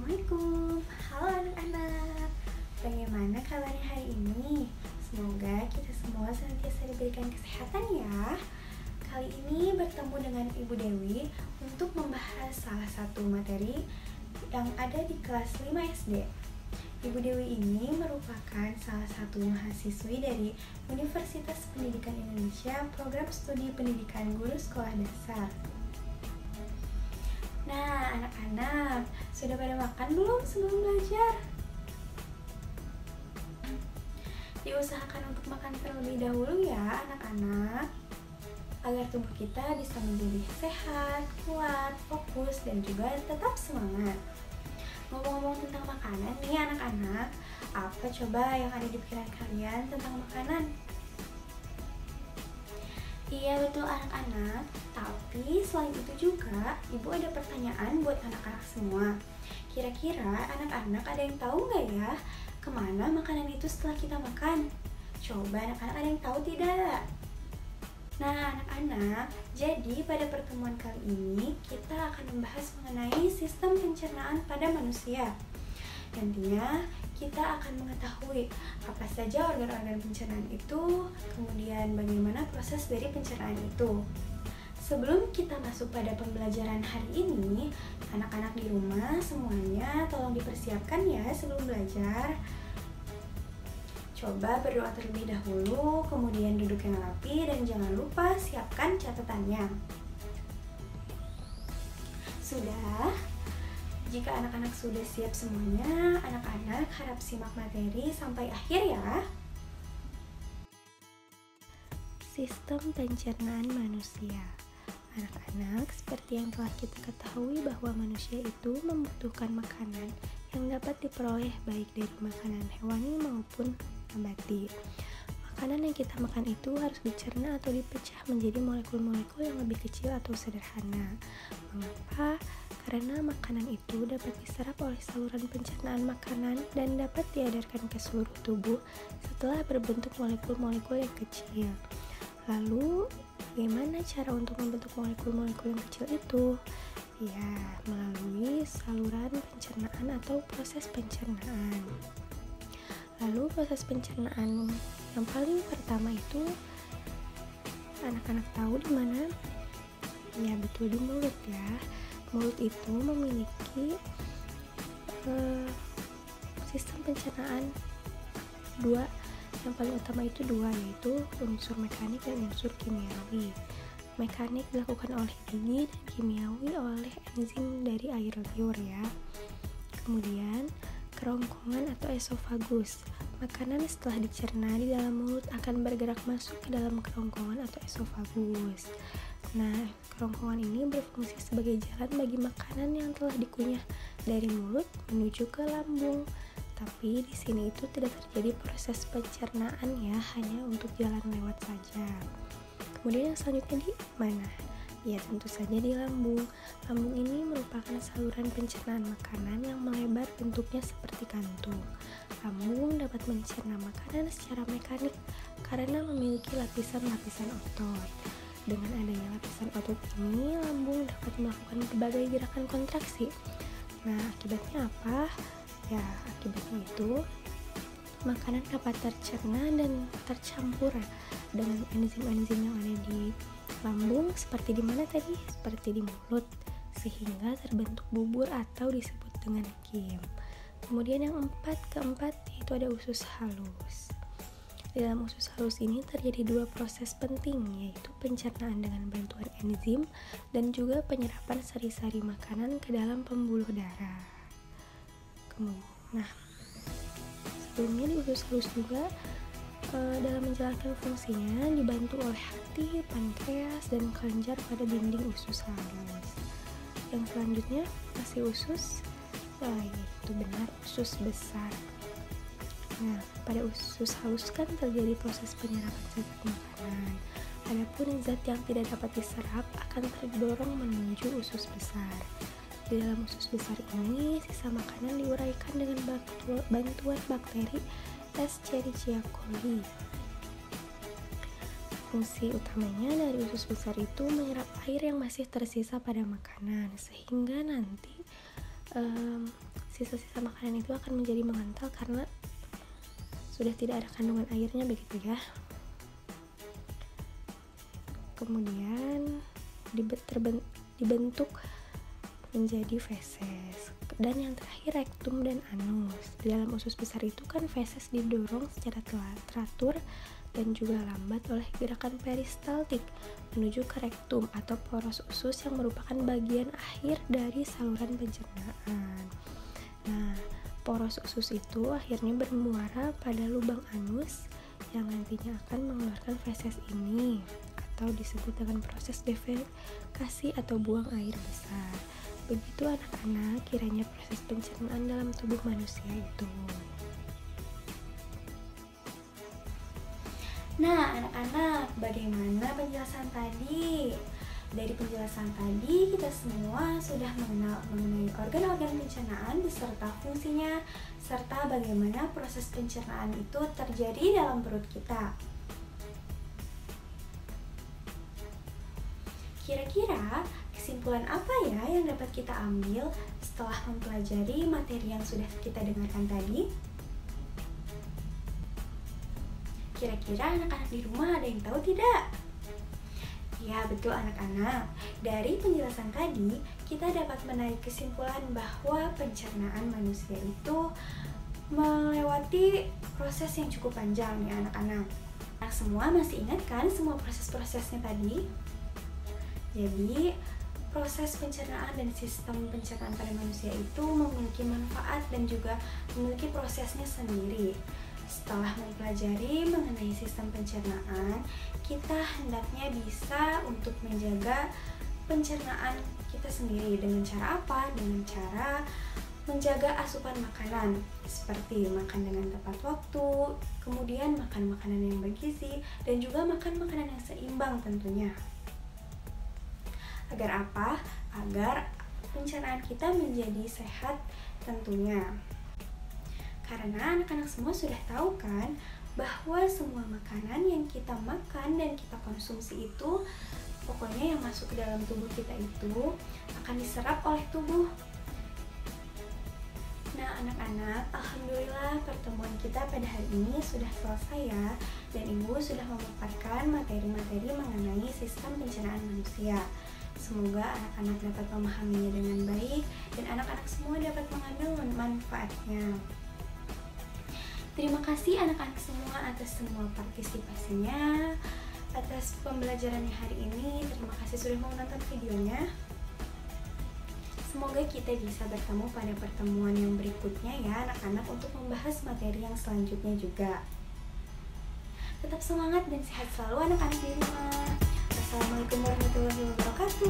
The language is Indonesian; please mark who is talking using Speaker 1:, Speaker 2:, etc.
Speaker 1: Assalamualaikum, halo anak-anak. Bagaimana kabarnya hari ini? Semoga kita semua senantiasa diberikan kesehatan ya. Kali ini bertemu dengan Ibu Dewi untuk membahas salah satu materi yang ada di kelas 5 SD. Ibu Dewi ini merupakan salah satu mahasiswi dari Universitas Pendidikan Indonesia Program Studi Pendidikan Guru Sekolah Dasar. Nah, anak-anak, sudah pada makan belum sebelum belajar? Diusahakan untuk makan terlebih dahulu ya, anak-anak, agar tubuh kita bisa menjadi sehat, kuat, fokus, dan juga tetap semangat. Ngomong-ngomong tentang makanan nih anak-anak, apa coba yang ada di pikiran kalian tentang makanan? Iya betul anak-anak, tapi selain itu juga ibu ada pertanyaan buat anak-anak semua. Kira-kira anak-anak ada yang tahu nggak ya kemana makanan itu setelah kita makan? Coba anak-anak ada yang tahu tidak? Nah anak-anak, jadi pada pertemuan kali ini kita akan membahas mengenai sistem pencernaan pada manusia. Nantinya kita akan mengetahui apa saja organ-organ pencernaan itu, kemudian bagaimana proses dari pencernaan itu. Sebelum kita masuk pada pembelajaran hari ini, anak-anak di rumah semuanya tolong dipersiapkan ya sebelum belajar. Coba berdoa terlebih dahulu, kemudian duduk yang rapi dan jangan lupa siapkan catatannya. Sudah? Jika anak-anak sudah siap semuanya, anak-anak harap simak materi sampai akhir ya. Sistem pencernaan manusia. Anak-anak, seperti yang telah kita ketahui bahwa manusia itu membutuhkan makanan yang dapat diperoleh baik dari makanan hewani maupun nabati. Makanan yang kita makan itu harus dicerna atau dipecah menjadi molekul-molekul yang lebih kecil atau sederhana. Mengapa? Karena makanan itu dapat diserap oleh saluran pencernaan makanan dan dapat diedarkan ke seluruh tubuh setelah berbentuk molekul-molekul yang kecil. Lalu, bagaimana cara untuk membentuk molekul-molekul yang kecil itu? Ya, melalui saluran pencernaan atau proses pencernaan. Lalu proses pencernaan yang paling pertama itu anak-anak tahu di mana? Ya, betul di mulut ya. Mulut itu memiliki sistem pencernaan dua. Yang paling utama itu dua, yaitu unsur mekanik dan unsur kimiawi. Mekanik dilakukan oleh gigi dan kimiawi oleh enzim dari air liur ya. Kemudian kerongkongan atau esofagus. Makanan setelah dicerna di dalam mulut akan bergerak masuk ke dalam kerongkongan atau esofagus. Nah, kerongkongan ini berfungsi sebagai jalan bagi makanan yang telah dikunyah dari mulut menuju ke lambung. Tapi di sini itu tidak terjadi proses pencernaan ya, hanya untuk jalan lewat saja. Kemudian yang selanjutnya di mana? Ya tentu saja di lambung. Lambung ini merupakan saluran pencernaan makanan yang melebar, bentuknya seperti kantung. Lambung dapat mencerna makanan secara mekanik karena memiliki lapisan-lapisan otot. Dengan adanya lapisan otot ini, lambung dapat melakukan berbagai gerakan kontraksi. Nah, akibatnya apa? Ya, akibatnya itu makanan dapat tercerna dan tercampur dengan enzim-enzim yang ada di lambung seperti di mana tadi? Seperti di mulut, sehingga terbentuk bubur atau disebut dengan kim. Kemudian yang keempat yaitu ada usus halus. Di dalam usus halus ini terjadi dua proses penting, yaitu pencernaan dengan bantuan enzim dan juga penyerapan sari-sari makanan ke dalam pembuluh darah. Nah, sebelumnya di usus halus juga dalam menjalankan fungsinya dibantu oleh hati, pankreas, dan kelenjar pada dinding usus halus. Yang selanjutnya masih usus, itu benar usus besar. Nah, pada usus halus kan terjadi proses penyerapan zat makanan. Adapun zat yang tidak dapat diserap akan terdorong menuju usus besar. Di dalam usus besar ini, sisa makanan diuraikan dengan bantuan bakteri Escherichia coli. Fungsi utamanya dari usus besar itu menyerap air yang masih tersisa pada makanan, sehingga nanti sisa-sisa makanan itu akan menjadi mengental karena sudah tidak ada kandungan airnya begitu ya. Kemudian dibentuk menjadi feses. Dan yang terakhir rektum dan anus. Di dalam usus besar itu kan feses didorong secara teratur dan juga lambat oleh gerakan peristaltik menuju ke rektum atau poros usus yang merupakan bagian akhir dari saluran pencernaan. Nah, poros usus itu akhirnya bermuara pada lubang anus yang nantinya akan mengeluarkan feses ini, atau disebut dengan proses defekasi atau buang air besar. Begitu anak-anak kiranya proses pencernaan dalam tubuh manusia itu.
Speaker 2: Nah, anak-anak, bagaimana penjelasan tadi? Dari penjelasan tadi, kita semua sudah mengenal mengenai organ-organ pencernaan beserta fungsinya, serta bagaimana proses pencernaan itu terjadi dalam perut kita. Kira-kira kesimpulan apa ya yang dapat kita ambil setelah mempelajari materi yang sudah kita dengarkan tadi? Kira-kira anak-anak di rumah ada yang tahu tidak? Ya, betul anak-anak. Dari penjelasan tadi, kita dapat menarik kesimpulan bahwa pencernaan manusia itu melewati proses yang cukup panjang ya anak-anak. Anak semua masih ingat kan semua proses-prosesnya tadi? Jadi, proses pencernaan dan sistem pencernaan pada manusia itu memiliki manfaat dan juga memiliki prosesnya sendiri. Setelah mempelajari mengenai sistem pencernaan, kita hendaknya bisa untuk menjaga pencernaan kita sendiri. Dengan cara apa? Dengan cara menjaga asupan makanan, seperti makan dengan tepat waktu, kemudian makan makanan yang bergizi, dan juga makan makanan yang seimbang tentunya. Agar apa? Agar pencernaan kita menjadi sehat tentunya. Karena anak-anak semua sudah tahu kan bahwa semua makanan yang kita makan dan kita konsumsi itu pokoknya yang masuk ke dalam tubuh kita itu akan diserap oleh tubuh. Nah anak-anak, alhamdulillah pertemuan kita pada hari ini sudah selesai ya. Dan Ibu sudah memaparkan materi-materi mengenai sistem pencernaan manusia. Semoga anak-anak dapat memahaminya dengan baik dan anak-anak semua dapat mengambil manfaatnya. Terima kasih anak-anak semua atas semua partisipasinya, atas pembelajarannya hari ini. Terima kasih sudah menonton videonya. Semoga kita bisa bertemu pada pertemuan yang berikutnya ya anak-anak untuk membahas materi yang selanjutnya juga. Tetap semangat dan sehat selalu anak-anak di rumah. Assalamualaikum warahmatullahi wabarakatuh.